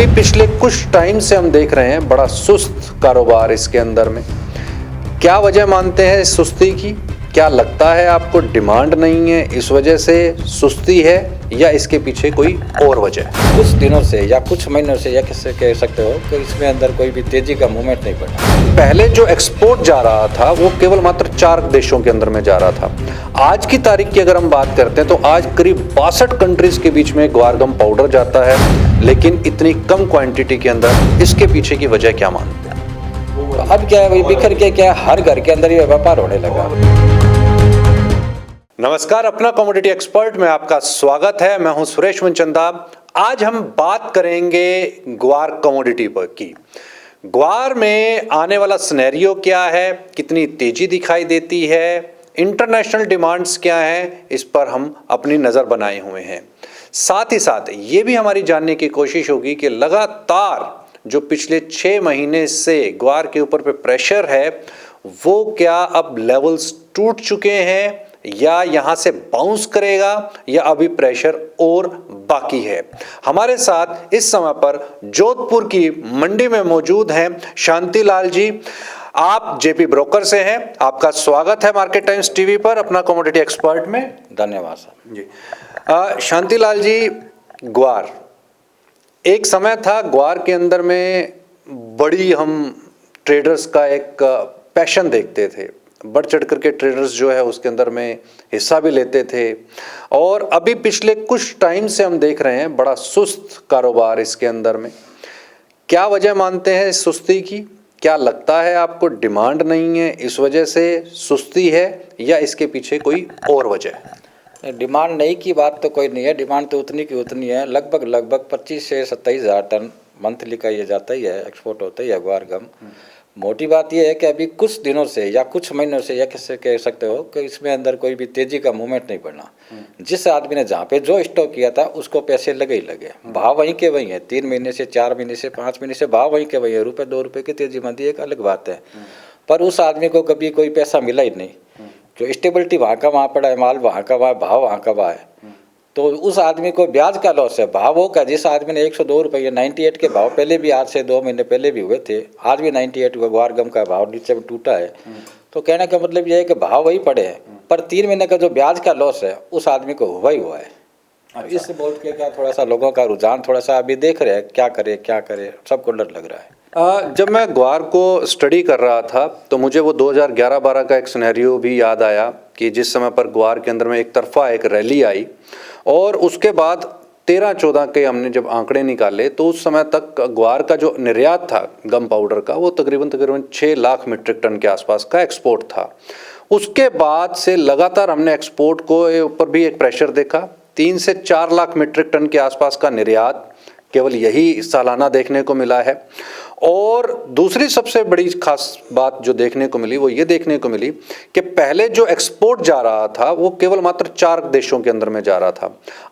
अभी पिछले कुछ टाइम से हम देख रहे हैं बड़ा सुस्त कारोबार इसके अंदर में। क्या वजह मानते हैं इस सुस्ती की? क्या लगता है आपको डिमांड नहीं है इस वजह से सुस्ती है, या इसके पीछे कोई और वजह है? कुछ दिनों से या कुछ महीनों से या किससे कह सकते हो कि इसमें अंदर कोई भी तेजी का मूवमेंट नहीं पड़ा। पहले जो एक्सपोर्ट जा रहा था वो केवल मात्र 4 देशों के अंदर में जा रहा था। आज की तारीख की अगर हम बात करते हैं तो आज करीब 62 कंट्रीज के बीच में ग्वार गम पाउडर जाता है, लेकिन इतनी कम क्वांटिटी के अंदर। इसके पीछे की वजह क्या मानते हैं? तो अब क्या है, वही बिखर के क्या हर घर के अंदर ये व्यापार होने लगा। नमस्कार, अपना कमोडिटी एक्सपर्ट में आपका स्वागत है। मैं हूं सुरेश मनचंदा। आज हम बात करेंगे ग्वार कमोडिटी पर की। ग्वार में आने वाला सिनेरियो क्या है, कितनी तेजी दिखाई देती है, इंटरनेशनल डिमांड्स क्या हैं, इस पर हम अपनी नज़र बनाए हुए हैं। साथ ही साथ ये भी हमारी जानने की कोशिश होगी कि लगातार जो पिछले 6 महीने से ग्वार के ऊपर पे प्रेशर है वो क्या अब लेवल्स टूट चुके हैं, या यहां से बाउंस करेगा, या अभी प्रेशर और बाकी है। हमारे साथ इस समय पर जोधपुर की मंडी में मौजूद हैं शांतिलाल जी। आप जेपी ब्रोकर से हैं। आपका स्वागत है मार्केट टाइम्स टीवी पर, अपना कमोडिटी एक्सपर्ट में। धन्यवाद साहब जी। शांतिलाल जी, ग्वार एक समय था, ग्वार के अंदर में बड़ी हम ट्रेडर्स का एक पैशन देखते थे। बढ़ चढ़ करके ट्रेडर्स जो है उसके अंदर में हिस्सा भी लेते थे। और अभी पिछले कुछ टाइम से हम देख रहे हैं बड़ा सुस्त कारोबार इसके अंदर में। क्या वजह मानते हैं इस सुस्ती की? क्या लगता है आपको डिमांड नहीं है इस वजह से सुस्ती है, या इसके पीछे कोई और वजह है? डिमांड नहीं की बात तो कोई नहीं है। डिमांड तो उतनी की उतनी है। लगभग 25 से 27 हज़ार टन मंथली का ये जाता ही है, एक्सपोर्ट होता ही है ग्वार गम। मोटी बात यह है कि अभी कुछ दिनों से या कुछ महीनों से या किससे कह सकते हो कि इसमें अंदर कोई भी तेजी का मूवमेंट नहीं पड़ना। जिस आदमी ने जहाँ पे जो स्टॉक किया था उसको पैसे लगे ही लगे। भाव वहीं के वहीं है। 3 महीने से 4 महीने से 5 महीने से भाव वहीं के वहीं है। ₹2 की तेजी मंदी एक अलग बात है, पर उस आदमी को कभी कोई पैसा मिला ही नहीं। जो स्टेबिलिटी वहाँ का वहाँ पड़ा है, माल वहाँ का वहाँ, भाव वहाँ का वहाँ है, तो उस आदमी को ब्याज का लॉस है। भावों का, जिस आदमी ने ₹102 98 के भाव पहले भी, आज से 2 महीने पहले भी हुए थे, आज भी 98 का ग्वार गम का भाव नीचे में टूटा है। तो कहने का मतलब ये है कि भाव वही पड़े हैं, पर 3 महीने का जो ब्याज का लॉस है उस आदमी को हुआ ही हुआ है। अच्छा। इस बोल के क्या थोड़ा सा लोगों का रुझान थोड़ा सा अभी देख रहे हैं, क्या करे, सबको डर लग रहा है। जब मैं ग्वार को स्टडी कर रहा था तो मुझे वो 2011-12 का एक सिनेरियो भी याद आया कि जिस समय पर ग्वार के अंदर में एक तरफा एक रैली आई, और उसके बाद 13-14 के हमने जब आंकड़े निकाले तो उस समय तक ग्वार का जो निर्यात था गम पाउडर का वो तकरीबन 6 लाख मीट्रिक टन के आसपास का एक्सपोर्ट था। उसके बाद से लगातार हमने एक्सपोर्ट को ऊपर भी एक प्रेशर देखा। 3 से 4 लाख मीट्रिक टन के आसपास का निर्यात केवल यही सालाना देखने को मिला है। और दूसरी सबसे बड़ी खास बात जो देखने को मिली वो ये देखने को मिली कि पहले जो एक्सपोर्ट जा रहा था वो केवल मात्र 4 देशों के अंदर में जा रहा था।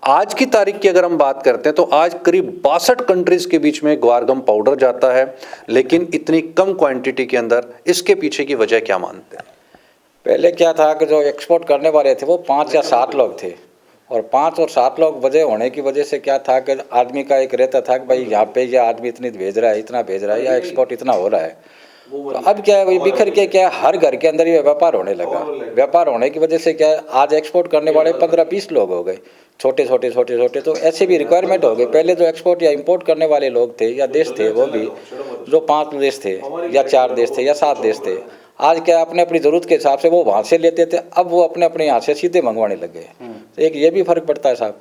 आज की तारीख की अगर हम बात करते हैं तो आज करीब 62 कंट्रीज के बीच में ग्वार गम पाउडर जाता है, लेकिन इतनी कम क्वांटिटी के अंदर। इसके पीछे की वजह क्या मानते हैं? पहले क्या था कि जो एक्सपोर्ट करने वाले थे वो 5 या 7 लोग थे, और 5 और 7 लोग वजह होने की वजह से क्या था कि आदमी का एक रहता था कि भाई यहाँ पे ये आदमी इतनी भेज रहा है, इतना भेज रहा है, या एक्सपोर्ट इतना हो रहा है। तो अब क्या है, वही बिखर के क्या हर घर के अंदर ये व्यापार होने लगा। व्यापार होने की वजह से क्या है, आज एक्सपोर्ट करने वाले 15-20 लोग हो गए, छोटे छोटे। तो ऐसे भी रिक्वायरमेंट हो गई। पहले जो एक्सपोर्ट या इंपोर्ट करने वाले लोग थे या देश थे, वो भी जो 5 देश थे या 4 देश थे या 7 देश थे, आज क्या अपने अपनी ज़रूरत के हिसाब से वो वहाँ से लेते थे, अब वो अपने अपने यहाँ से सीधे मंगवाने लगे। तो एक ये भी फर्क पड़ता है साहब।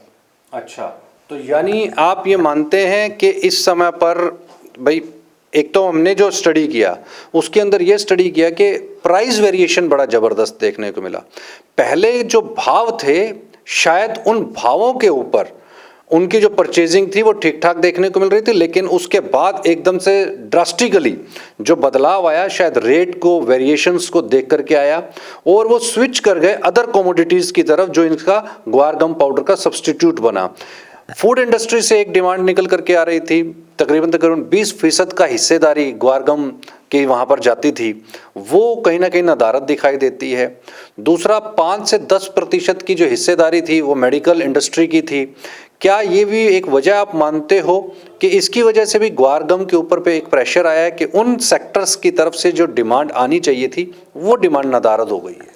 अच्छा, तो यानी आप ये मानते हैं कि इस समय पर भाई, एक तो हमने जो स्टडी किया उसके अंदर ये स्टडी किया कि प्राइस वेरिएशन बड़ा ज़बरदस्त देखने को मिला। पहले जो भाव थे शायद उन भावों के ऊपर उनकी जो परचेजिंग थी वो ठीक ठाक देखने को मिल रही थी, लेकिन उसके बाद एकदम से ड्रास्टिकली जो बदलाव आया शायद रेट को, वेरिएशंस को देख करके आया, और वो स्विच कर गए अदर कमोडिटीज़ की तरफ जो इनका ग्वार गम पाउडर का सब्स्टिट्यूट बना। फूड इंडस्ट्री से एक डिमांड निकल करके आ रही थी, तकरीबन 20% का हिस्सेदारी ग्वार गम की वहाँ पर जाती थी, वो कहीं ना कहीं नदारत दिखाई देती है। दूसरा 5 से 10% की जो हिस्सेदारी थी वो मेडिकल इंडस्ट्री की थी। क्या ये भी एक वजह आप मानते हो कि इसकी वजह से भी ग्वार गम के ऊपर पे एक प्रेशर आया है कि उन सेक्टर्स की तरफ से जो डिमांड आनी चाहिए थी वो डिमांड नदारद हो गई है?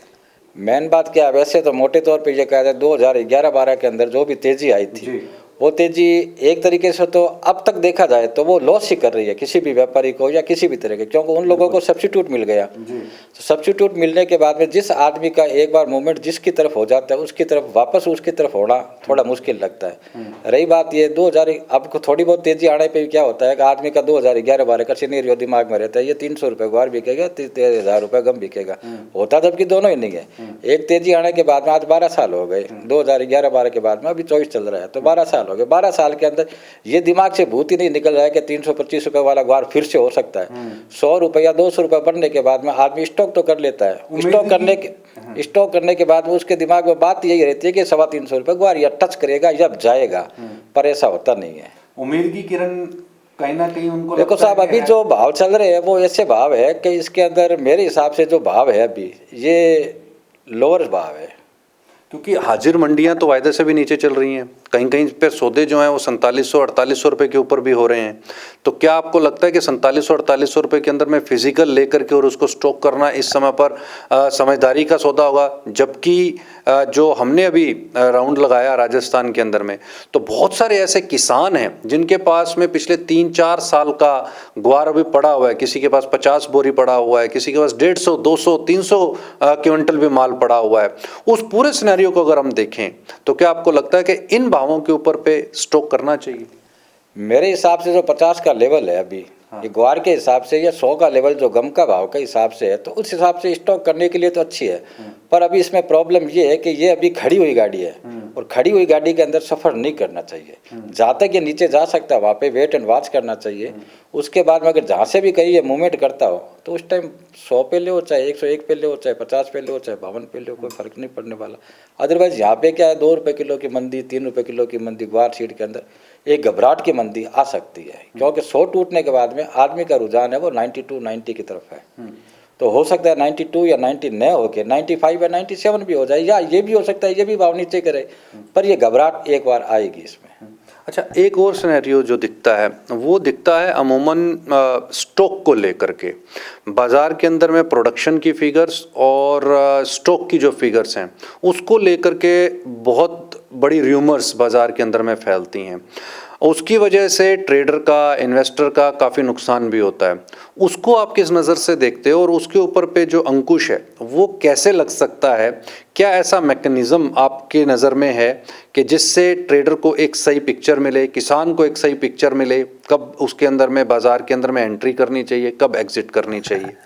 मेन बात क्या है, वैसे तो मोटे तौर पे ये कहा जाए 2011-12 के अंदर जो भी तेजी आई थी वो तेजी एक तरीके से तो अब तक देखा जाए तो वो लॉस ही कर रही है किसी भी व्यापारी को या किसी भी तरह के, क्योंकि उन लोगों को सब्स्टिट्यूट मिल गया। तो सब्स्टिट्यूट मिलने के बाद में जिस आदमी का एक बार मूवमेंट जिसकी तरफ हो जाता है उसकी तरफ वापस उसकी तरफ होना थोड़ा मुश्किल लगता है। रही बात ये 2000 अब थोड़ी बहुत तेजी आने पर क्या होता है कि आदमी का 2011-12 का सिनेरियो दिमाग में रहता है, ये 300 रुपये ग्वार बिकेगा, 13,000 रुपये गम बिकेगा, होता जबकि दोनों ही नहीं है। एक तेजी आने के बाद में आज 12 साल हो गए, 2011-12 के बाद में अभी 24 चल रहा है, तो 12 साल हो गए। 12 साल के अंदर ये दिमाग से भूत ही नहीं निकल रहा है कि 325 रुपये वाला ग्वार फिर से हो सकता है। 100 रुपये या 200 रुपये बढ़ने के बाद में आदमी स्टॉक तो कर लेता है, स्टॉक करने के बाद में उसके दिमाग में बात यही रहती है कि 350 रुपये ग्वार या टच करेगा या जाएगा, पर ऐसा होता नहीं है। उम्मीद की किरण कहीं ना कहीं उनको देखो साहब, अभी जो भाव चल रहे हैं वो ऐसे भाव है कि इसके अंदर मेरे हिसाब से जो भाव है अभी ये लोअर भाव है, क्योंकि हाजिर मंडियां तो वायदे से भी नीचे चल रही हैं, कहीं कहीं पे सौदे जो हैं वो 4700-4800 रुपये के ऊपर भी हो रहे हैं। तो क्या आपको लगता है कि 4700-4800 रुपये के अंदर में फिजिकल लेकर के और उसको स्टॉक करना इस समय पर समझदारी का सौदा होगा? जबकि जो हमने अभी राउंड लगाया राजस्थान के अंदर में, तो बहुत सारे ऐसे किसान हैं जिनके पास में पिछले 3-4 साल का ग्वार अभी पड़ा हुआ है, किसी के पास 50 बोरी पड़ा हुआ है, किसी के पास 150, 200, 300 क्विंटल भी माल पड़ा हुआ है। उस पूरे सिनेरियो को अगर हम देखें तो क्या आपको लगता है कि इन भावों के ऊपर पे स्टॉक करना चाहिए? मेरे हिसाब से जो 50 का लेवल है अभी ये ग्वार के हिसाब से, या 100 का लेवल जो गम का भाव के हिसाब से है, तो उस हिसाब से स्टॉक करने के लिए तो अच्छी है। पर अभी इसमें प्रॉब्लम ये है कि ये अभी खड़ी हुई गाड़ी है और खड़ी हुई गाड़ी के अंदर सफ़र नहीं करना चाहिए। जहाँ तक ये नीचे जा सकता है वहाँ पे वेट एंड वॉच करना चाहिए। उसके बाद में अगर जहाँ से भी कहीं ये मूवमेंट करता हो तो उस टाइम 100 पे ले हो, चाहे 101 पे ले हो, चाहे 50 पे ले हो, चाहे 52 पे ले हो, कोई फर्क नहीं पड़ने वाला। अदरवाइज यहाँ पे क्या है, 2 रुपये किलो की मंदी, 3 रुपये किलो की मंदी ग्वार सीड के अंदर एक घबराहट की मंदी आ सकती है, क्योंकि 100 टूटने के बाद में आदमी का रुझान है वो 92-90 की तरफ है। तो हो सकता है 92 या 90 न होके 95 या 97 भी हो जाए, या ये भी हो सकता है ये भी भाव नीचे करे, पर ये घबराहट एक बार आएगी इसमें। अच्छा, एक और सिनेरियो जो दिखता है वो दिखता है अमूमन स्टॉक को लेकर के। बाज़ार के अंदर में प्रोडक्शन की फिगर्स और स्टॉक की जो फिगर्स हैं उसको लेकर के बहुत बड़ी र्यूमर्स बाज़ार के अंदर में फैलती हैं। उसकी वजह से ट्रेडर का, इन्वेस्टर का काफ़ी नुकसान भी होता है। उसको आप किस नज़र से देखते हो और उसके ऊपर पे जो अंकुश है वो कैसे लग सकता है? क्या ऐसा मैकेनिज़्म आपके नज़र में है कि जिससे ट्रेडर को एक सही पिक्चर मिले, किसान को एक सही पिक्चर मिले, कब उसके अंदर में बाज़ार के अंदर में एंट्री करनी चाहिए, कब एग्जिट करनी चाहिए?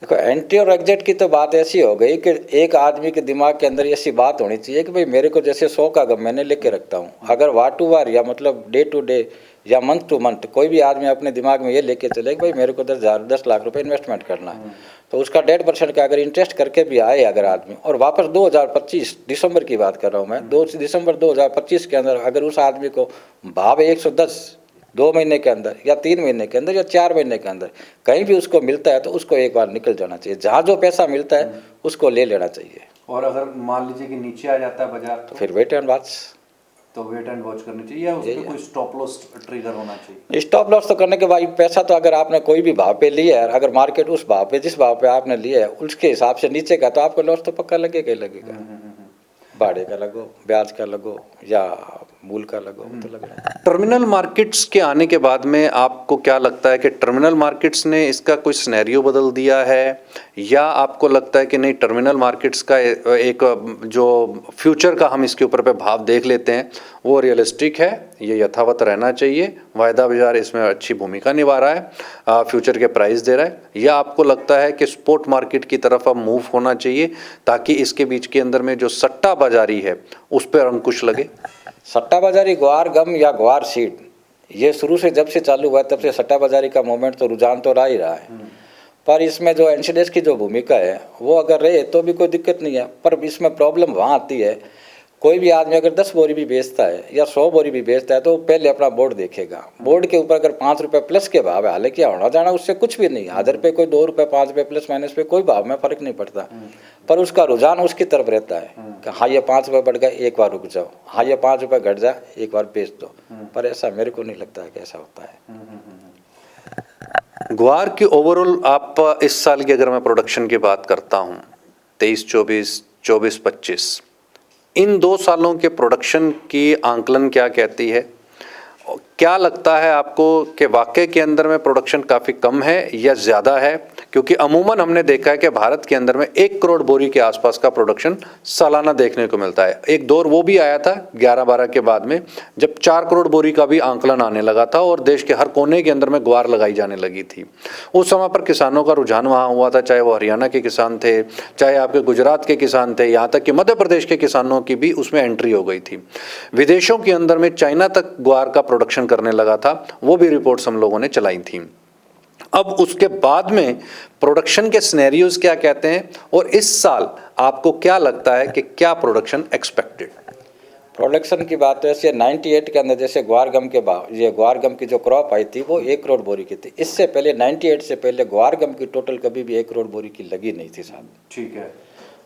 देखो, एंट्री और एग्जिट की तो बात ऐसी हो गई कि एक आदमी के दिमाग के अंदर ऐसी बात होनी चाहिए कि भाई मेरे को जैसे 100 का गम मैंने लेके रखता हूँ, अगर वार टू वार या मतलब डे टू डे या मंथ टू मंथ कोई भी आदमी अपने दिमाग में ये लेके चले कि भाई मेरे को 10 लाख रुपए इन्वेस्टमेंट करना है, तो उसका 1.5% का अगर इंटरेस्ट करके भी आए अगर आदमी, और वापस 2025 दिसंबर की बात कर रहा हूँ मैं, 2 दिसंबर 2025 के अंदर अगर उस आदमी को भाव 110 2 महीने के अंदर या 3 महीने के अंदर या 4 महीने के अंदर कहीं भी उसको मिलता है तो उसको एक बार निकल जाना चाहिए। जहाँ जो पैसा मिलता है उसको ले लेना चाहिए। और अगर मान लीजिए कि नीचे आ जाता है बाजार तो फिर वेट एंड वॉच, तो वेट एंड वॉच करनी चाहिए, या उसमें कोई स्टॉप लॉस ट्रिगर होना चाहिए? स्टॉप लॉस तो करने के बाद पैसा तो अगर आपने कोई भी भाव पे लिया है, अगर मार्केट उस भाव पे जिस भाव पे आपने लिया है उसके हिसाब से नीचे का, तो आपको लॉस तो पक्का लगेगा ही लगेगा। भाड़े का लगो, ब्याज का लगो या मूल का लगो, तो लग रहा है। टर्मिनल मार्केट्स के आने के बाद में आपको क्या लगता है कि टर्मिनल मार्केट्स ने इसका कोई सिनेरियो बदल दिया है, या आपको लगता है कि नहीं, टर्मिनल मार्केट्स का एक जो फ्यूचर का हम इसके ऊपर पे भाव देख लेते हैं वो रियलिस्टिक है, ये यथावत रहना चाहिए, वायदा बाजार इसमें अच्छी भूमिका निभा रहा है, फ्यूचर के प्राइस दे रहा है, या आपको लगता है कि स्पॉट मार्केट की तरफ अब मूव होना चाहिए ताकि इसके बीच के अंदर में जो सट्टा बाजारी है उस पर अंकुश लगे? सट्टा बाजारी ग्वार गम या ग्वार सीड ये शुरू से जब से चालू हुआ तब से सट्टा बाजारी का मूवमेंट तो रुझान तो रहा ही रहा है, पर इसमें जो एनसीडीएस की जो भूमिका है वो अगर रहे तो भी कोई दिक्कत नहीं है। पर इसमें प्रॉब्लम वहाँ आती है कोई भी आदमी अगर 10 बोरी भी बेचता है या 100 बोरी भी बेचता है तो पहले अपना बोर्ड देखेगा। बोर्ड के ऊपर अगर 5 रुपये प्लस के भाव है, हालांकि होना जाना उससे कुछ भी नहीं, आधे रुपये कोई 2 रुपये 5 रुपये प्लस माइनस पे कोई भाव में फर्क नहीं पड़ता, पर उसका रुझान उसकी तरफ रहता है कि हाँ ये 5 रुपये बढ़ गया, एक बार रुक जाओ, हाँ ये 5 रुपये घट जाए, एक बार बेच दो। पर ऐसा मेरे को नहीं लगता है कि ऐसा होता है। ग्वार की ओवरऑल आप इस साल की अगर मैं प्रोडक्शन की बात करता हूँ 23-24, 24-25, इन 2 सालों के प्रोडक्शन की आंकलन क्या कहती है? क्या लगता है आपको कि वाकई के अंदर में प्रोडक्शन काफ़ी कम है या ज़्यादा है? क्योंकि अमूमन हमने देखा है कि भारत के अंदर में 1 करोड़ बोरी के आसपास का प्रोडक्शन सालाना देखने को मिलता है। एक दौर वो भी आया था 11-12 के बाद में जब 4 करोड़ बोरी का भी आंकलन आने लगा था और देश के हर कोने के अंदर में ग्वार लगाई जाने लगी थी। उस समय पर किसानों का रुझान वहाँ हुआ था, चाहे वो हरियाणा के किसान थे, चाहे आपके गुजरात के किसान थे, यहाँ तक कि मध्य प्रदेश के किसानों की भी उसमें एंट्री हो गई थी। विदेशों के अंदर में चाइना तक ग्वार का प्रोडक्शन करने लगा था, वो भी रिपोर्ट्स हम लोगों ने चलाई थी। अब उसके बाद में प्रोडक्शन के सिनेरियोज क्या कहते हैं और इस साल आपको क्या लगता है कि क्या प्रोडक्शन एक्सपेक्टेड? प्रोडक्शन की बात तो ऐसे 98 के अंदर जैसे ग्वार गम के भाव, ये ग्वार गम की जो क्रॉप आई थी वो 1 करोड़ बोरी की थी। इससे पहले 98 से पहले ग्वार गम की टोटल कभी भी 1 करोड़ बोरी की लगी नहीं थी साहब। ठीक है।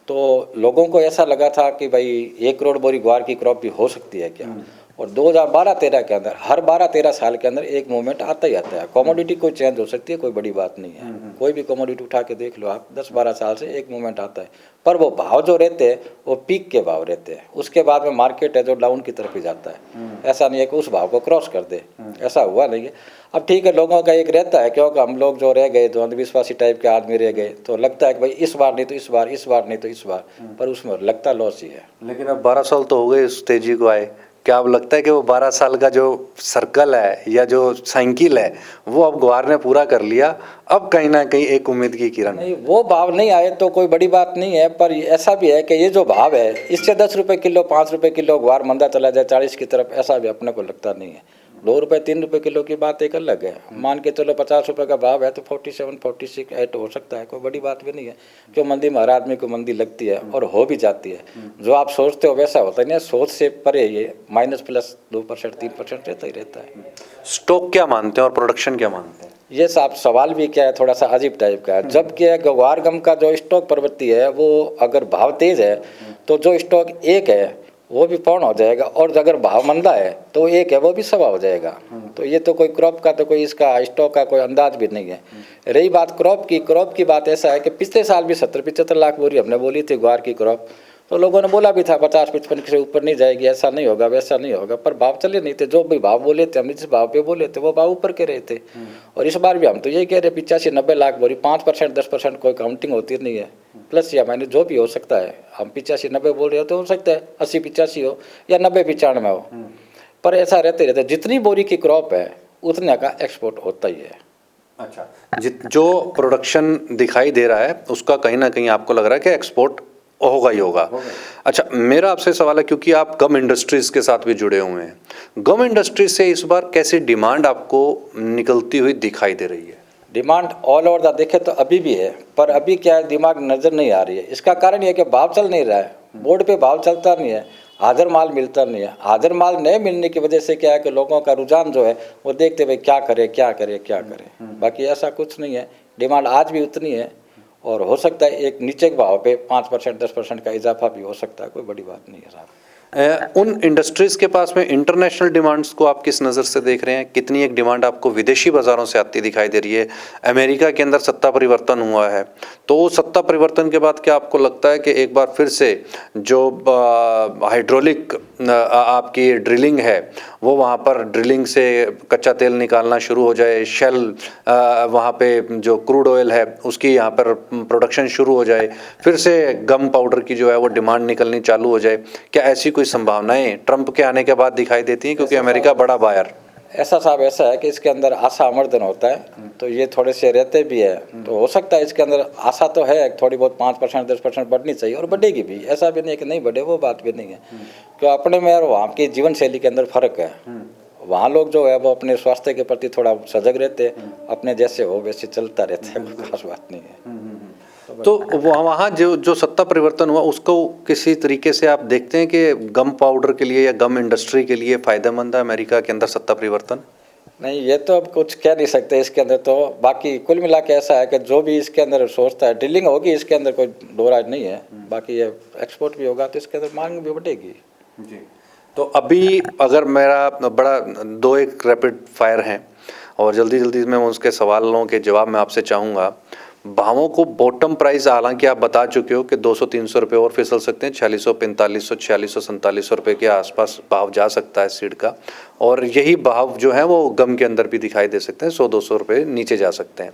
तो लोगों को ऐसा लगा था कि भाई 1 करोड़ बोरी ग्वार की क्रॉप भी हो सकती है क्या। और 2012-13 के अंदर हर 12-13 साल के अंदर एक मूवमेंट आता ही आता है। कमोडिटी कोई चेंज हो सकती है, कोई बड़ी बात नहीं है। कोई भी कमोडिटी उठा के देख लो आप, 10-12 साल से एक मूवमेंट आता है, पर वो भाव जो रहते हैं वो पीक के भाव रहते हैं। उसके बाद में मार्केट है जो डाउन की तरफ ही जाता है। ऐसा नहीं है कि उस भाव को क्रॉस कर दे, ऐसा हुआ नहीं है। अब ठीक है, लोगों का एक रहता है क्योंकि हम लोग जो रह गए, जो अंधविश्वासी टाइप के आदमी रह गए, तो लगता है कि भाई इस बार नहीं तो इस बार, इस बार नहीं तो इस बार, पर उसमें लगता लॉस ही है। लेकिन अब 12 साल तो हो गए इस तेजी को आए, क्या अब लगता है कि वो 12 साल का जो सर्कल है या जो साइकिल है वो अब ग्वार ने पूरा कर लिया, अब कहीं ना कहीं एक उम्मीद की किरण? नहीं, वो भाव नहीं आए तो कोई बड़ी बात नहीं है, पर ऐसा भी है कि ये जो भाव है इससे 10 रुपये किलो, 5 रुपये किलो ग्वार मंदा चला जाए 40 की तरफ, ऐसा भी अपने को लगता नहीं है। 2 रुपये 3 रुपये किलो की बात एक अलग है। मान के चलो 50 रुपये का भाव है तो 47, 46 8 हो सकता है, कोई बड़ी बात भी नहीं है। क्यों मंदी में हर आदमी को मंदी लगती है और हो भी जाती है। जो आप सोचते हो वैसा होता नहीं है, सोच से परे ये माइनस प्लस 2% 3% रहता ही रहता है। स्टॉक क्या मानते हैं और प्रोडक्शन क्या मानते हैं? ये साहब सवाल भी क्या है, थोड़ा सा अजीब टाइप का है। जब क्या है ग्वार गम का जो स्टॉक प्रवृत्ति है वो अगर भाव तेज है तो जो स्टॉक एक है वो भी पूर्ण हो जाएगा, और अगर भाव मंदा है तो एक है वो भी सवा हो जाएगा। तो ये तो कोई क्रॉप का तो कोई इसका स्टॉक का कोई अंदाज भी नहीं है। रही बात क्रॉप की बात ऐसा है कि पिछले साल भी 70-75 लाख बोरी हमने बोली थी ग्वार की क्रॉप, तो लोगों ने बोला भी था 50-55 से ऊपर नहीं जाएगी, ऐसा नहीं होगा वैसा नहीं होगा, पर भाव चले नहीं थे। जो भी भाव बोले थे, हमने जिस भाव पे बोले थे वो भाव ऊपर के रहे थे। और इस बार भी हम तो यही कह रहे 85-90 लाख बोरी, 5% 10% कोई काउंटिंग होती नहीं है, प्लस या माइनस जो भी हो सकता है। हम 85-90 बोल रहे हो तो हो सकता है 80-85 हो या 90-95 हो, पर ऐसा रहते रहते जितनी बोरी की क्रॉप है उतने का एक्सपोर्ट होता ही है। अच्छा, जो प्रोडक्शन दिखाई दे रहा है उसका कहीं ना कहीं आपको लग रहा है कि एक्सपोर्ट होगा ही होगा। अच्छा, मेरा आपसे सवाल है, क्योंकि आप गम इंडस्ट्रीज के साथ भी जुड़े हुए हैं, गम इंडस्ट्री से इस बार कैसी डिमांड आपको निकलती हुई दिखाई दे रही है? डिमांड ऑल ओवर द देखे तो अभी भी है, पर अभी क्या है दिमाग नज़र नहीं आ रही है। इसका कारण ये है कि भाव चल नहीं रहा है, बोर्ड पे भाव चलता नहीं है, हाजिर माल मिलता नहीं है। हाजिर माल नहीं मिलने की वजह से क्या है कि लोगों का रुझान जो है वो देखते भाई क्या करे क्या करे क्या करे, बाकी ऐसा कुछ नहीं है। डिमांड आज भी उतनी है और हो सकता है एक नीचे के भाव पे 5% 10% का इजाफा भी हो सकता है, कोई बड़ी बात नहीं है साहब। उन इंडस्ट्रीज़ के पास में इंटरनेशनल डिमांड्स को आप किस नज़र से देख रहे हैं? कितनी एक डिमांड आपको विदेशी बाज़ारों से आती दिखाई दे रही है? अमेरिका के अंदर सत्ता परिवर्तन हुआ है, तो वो सत्ता परिवर्तन के बाद क्या आपको लगता है कि एक बार फिर से जो हाइड्रोलिक आपकी ड्रिलिंग है वो वहाँ पर ड्रिलिंग से कच्चा तेल निकालना शुरू हो जाए, शेल वहाँ पे जो क्रूड ऑयल है उसकी यहाँ पर प्रोडक्शन शुरू हो जाए, फिर से गम पाउडर की जो है वो डिमांड निकलनी चालू हो जाए? क्या ऐसी कोई संभावनाएं ट्रंप के आने के बाद दिखाई देती हैं, क्योंकि अमेरिका बड़ा बायर? ऐसा साहब ऐसा है कि इसके अंदर आशा अमर्दन होता है, तो ये थोड़े से रहते भी है, तो हो सकता है इसके अंदर आशा तो है थोड़ी बहुत 5% 10% बढ़नी चाहिए और बढ़ेगी भी। ऐसा भी नहीं है कि नहीं बढ़े, वो बात भी नहीं है। क्यों अपने में और वहाँ की जीवन शैली के अंदर फर्क है। वहाँ लोग जो है वो अपने स्वास्थ्य के प्रति थोड़ा सजग रहते हैं, अपने जैसे हो वैसे चलता रहता है, कोई खास बात नहीं है। तो वहाँ जो सत्ता परिवर्तन हुआ उसको किसी तरीके से आप देखते हैं कि गम पाउडर के लिए या गम इंडस्ट्री के लिए फ़ायदेमंद है अमेरिका के अंदर सत्ता परिवर्तन? नहीं, ये तो अब कुछ कह नहीं सकते इसके अंदर। तो बाकी कुल मिला के ऐसा है कि जो भी इसके अंदर सोचता है डीलिंग होगी, इसके अंदर कोई दो राज नहीं है। बाकी ये एक्सपोर्ट भी होगा तो इसके अंदर मांग भी बढ़ेगी जी। तो अभी अगर मेरा बड़ा 2-1 रैपिड फायर हैं और जल्दी जल्दी मैं उसके सवालों के जवाब मैं आपसे चाहूँगा। भावों को बॉटम प्राइस हालांकि आप बता चुके हो कि 200-300 रुपये और फिसल सकते हैं, 4600, 4500, 4600, 4700 रुपये के आसपास भाव जा सकता है सीड का, और यही भाव जो है वो गम के अंदर भी दिखाई दे सकते हैं, 100-200 रुपये नीचे जा सकते हैं।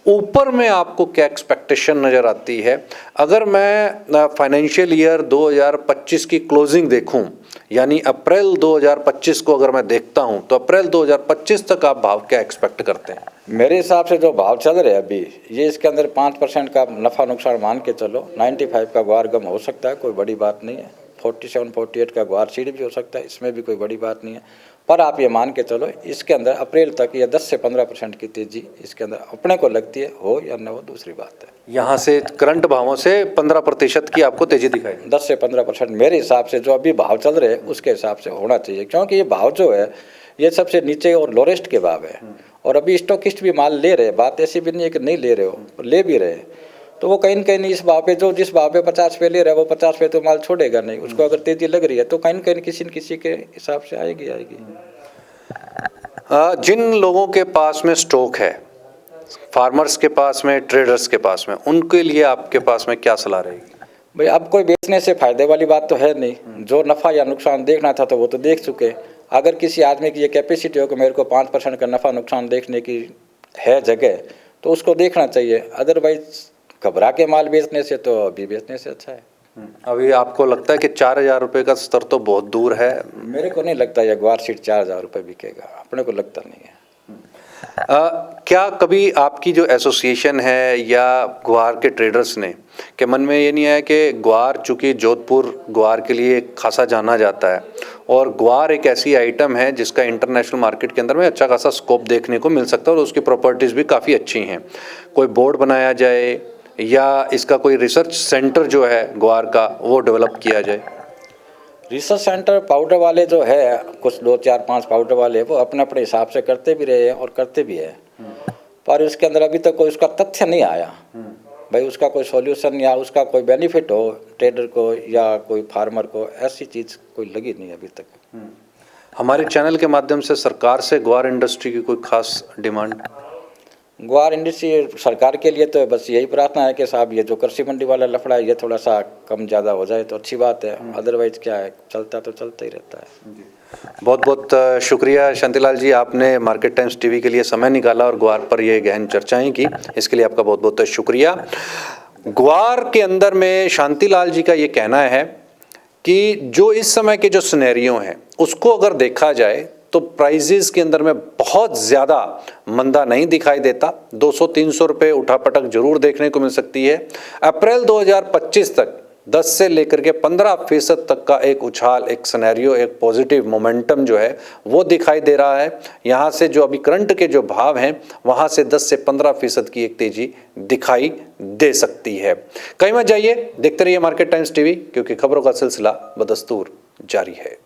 ऊपर में आपको क्या एक्सपेक्टेशन नज़र आती है? अगर मैं फाइनेंशियल ईयर 2025 की क्लोजिंग देखूं, यानी अप्रैल 2025 को अगर मैं देखता हूं, तो अप्रैल 2025 तक आप भाव क्या एक्सपेक्ट करते हैं? मेरे हिसाब से जो भाव चल रहे हैं अभी, ये इसके अंदर 5% का नफ़ा नुकसान मान के चलो। 95 का ग्वार गम हो सकता है, कोई बड़ी बात नहीं है। 47-48 का ग्वार सीड भी हो सकता है, इसमें भी कोई बड़ी बात नहीं है। पर आप ये मान के चलो इसके अंदर अप्रैल तक ये 10 से 15% की तेज़ी इसके अंदर अपने को लगती है, हो या न हो दूसरी बात है। यहाँ से करंट भावों से 15% की आपको तेजी दिखाई? 10 से 15% मेरे हिसाब से जो अभी भाव चल रहे हैं उसके हिसाब से होना चाहिए, क्योंकि ये भाव जो है ये सबसे नीचे और लोरेस्ट के भाव है। और अभी स्टॉकिस्ट भी माल ले रहे हैं, बात ऐसी भी नहीं है कि नहीं ले रहे हो, ले भी रहे हैं। तो वो कहीं न कहीं इस भाव पे जो जिस भाव पे 50 रुपये ले रहा है वो 50 रुपये तो माल छोड़ेगा नहीं। उसको अगर तेज़ी लग रही है तो कहीं न कहीं किसी न किसी के हिसाब से आएगी। जिन लोगों के पास में स्टॉक है, फार्मर्स के पास में, ट्रेडर्स के पास में, उनके लिए आपके पास में क्या सलाह रहेगी? भाई अब कोई बेचने से फायदे वाली बात तो है नहीं। जो नफ़ा या नुकसान देखना था तो वो तो देख चुके। अगर किसी आदमी की ये कैपेसिटी हो कि मेरे को 5% का नफ़ा नुकसान देखने की है जगह, तो उसको देखना चाहिए। अदरवाइज घबरा के माल बेचने से तो अभी बेचने से अच्छा है। अभी आपको लगता है कि 4000 रुपये का स्तर तो बहुत दूर है? मेरे को नहीं लगता ये ग्वार सीड 4000 रुपये बिकेगा, अपने को लगता नहीं है। क्या कभी आपकी जो एसोसिएशन है या ग्वार के ट्रेडर्स ने के मन में ये नहीं आया कि ग्वार, चूँकि जोधपुर ग्वार के लिए खासा जाना जाता है और ग्वार एक ऐसी आइटम है जिसका इंटरनेशनल मार्केट के अंदर में अच्छा खासा स्कोप देखने को मिल सकता है और उसकी प्रॉपर्टीज़ भी काफ़ी अच्छी हैं, कोई बोर्ड बनाया जाए या इसका कोई रिसर्च सेंटर जो है ग्वार का वो डेवलप किया जाए? रिसर्च सेंटर पाउडर वाले जो है, कुछ 2-4-5 पाउडर वाले, वो अपने अपने हिसाब से करते भी रहे हैं और करते भी है, पर उसके अंदर अभी तक कोई उसका तथ्य नहीं आया। भाई उसका कोई सॉल्यूशन या उसका कोई बेनिफिट हो ट्रेडर को या कोई फार्मर को, ऐसी चीज़ कोई लगी नहीं अभी तक। हमारे चैनल के माध्यम से सरकार से ग्वार इंडस्ट्री की कोई खास डिमांड? ग्वार इंडस्ट्री सरकार के लिए तो बस यही प्रार्थना है कि साहब ये जो कृषि मंडी वाला लफड़ा है ये थोड़ा सा कम ज़्यादा हो जाए तो अच्छी बात है। अदरवाइज क्या है, चलता तो चलता ही रहता है। बहुत बहुत शुक्रिया शांतिलाल जी, आपने मार्केट टाइम्स टीवी के लिए समय निकाला और ग्वार पर ये गहन चर्चाएं की, इसके लिए आपका बहुत बहुत शुक्रिया। ग्वार के अंदर में शांतिलाल जी का ये कहना है कि जो इस समय के जो सिनेरियो हैं उसको अगर देखा जाए तो प्राइजेस के अंदर में बहुत ज़्यादा मंदा नहीं दिखाई देता। 200-300 रुपये उठापटक जरूर देखने को मिल सकती है। अप्रैल 2025 तक 10 से लेकर के 15% तक का एक उछाल, एक सिनेरियो, एक पॉजिटिव मोमेंटम जो है वो दिखाई दे रहा है। यहाँ से जो अभी करंट के जो भाव हैं वहाँ से 10 से 15% की एक तेज़ी दिखाई दे सकती है। कहीं मत जाइए, देखते रहिए मार्केट टाइम्स टीवी, क्योंकि खबरों का सिलसिला बदस्तूर जारी है।